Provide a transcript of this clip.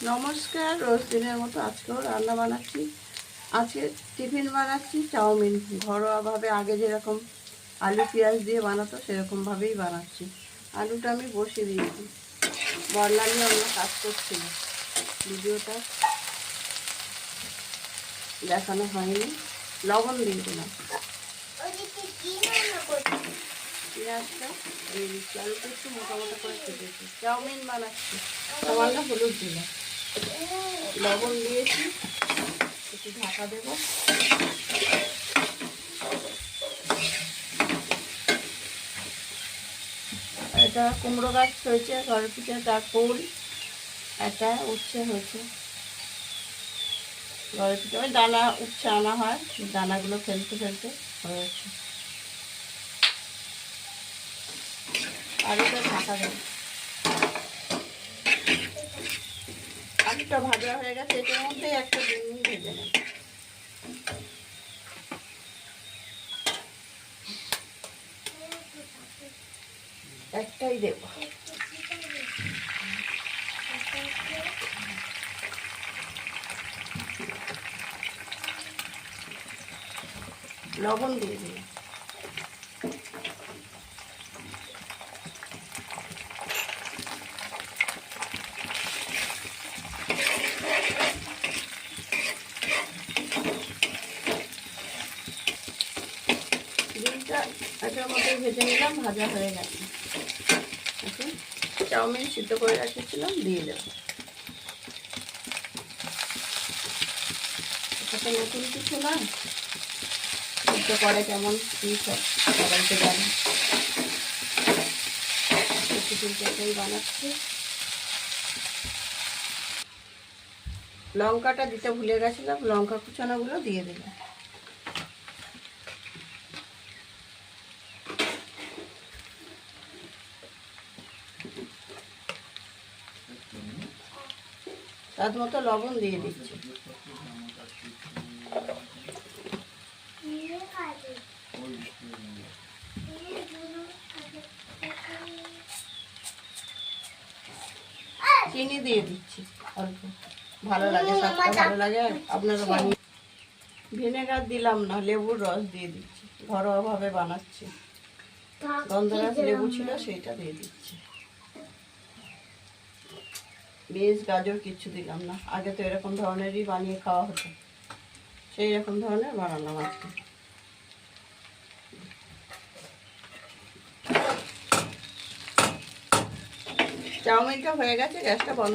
নমস্কার, রোজ দিনের মতো আজকেও রান্না বানাচ্ছি। আজকে টিফিন বানাচ্ছি চাউমিন। ঘরোয়াভাবে আগে যেরকম আলু পেঁয়াজ দিয়ে বানাতো সেরকমভাবেই বানাচ্ছি। আলুটা আমি বসিয়ে দিয়েছি, বড়লা নিয়ে অন্য কাজ করছিল, ভিডিওটা দেখানো হয়নি। লবণ দিয়ে দিলাম, পেঁয়াজটা দিয়ে দিচ্ছি, আলুটা একটু মোটা মোটা করে কেটেছি। চাউমিন বানাচ্ছি, সামান্য হলুদ দিলাম, লবণ দিয়েছি, একটু ঢাকা দেবো। এটা কুমড়ো গাছ হয়েছে, ঘরের পিছনে তার ফুল একটা উচ্ছে হয়েছে ঘরের পিছনে, দানা উচ্ছে আনা হয়, দানাগুলো ফেলতে ফেলতে হয়েছে। আলুটা ঢাকা দেবো। আলুটা ভাজা হয়ে গেছে, এটার মধ্যে একটা ডিম ভেজে নেব। একটাই দেব। লবণ দিয়ে দিলাম, ডিমটা এটার মধ্যে ভেজে নিলাম, ভাজা হয়ে গেছে। এখন চাউমিন সিদ্ধ করে রাখেছিলাম দিয়ে দেবো। এটা তো নতুন কিছু না, সিদ্ধ করে কেমন কী সব সবাইকে জানি, কিছুদিন বানাচ্ছি। লঙ্কাটা দিতে ভুলে গেছিলাম, লঙ্কা কুচানোগুলো দিয়ে দিলাম। স্বাদ মতো লবণ দিয়ে দিচ্ছি। চিনি দিয়ে দিচ্ছি অল্প, ভালো লাগে, স্বাদটা ভালো লাগে। আপনারা বানিয়ে। ভিনেগার দিলাম না, লেবুর রস দিয়ে দিচ্ছি, ঘরোয়াভাবে বানাচ্ছি। গন্ধরাজ লেবু ছিল, সেইটা দিয়ে দিচ্ছি। বিনস গাজর কিচ্ছু দিলাম না, আগে তো এরকম ধরনেরই বানিয়ে খাওয়া হতো, সেই রকম ধরনের বানালাম আজকে। চাউমিনটা হয়ে গেছে, গ্যাসটা বন্ধ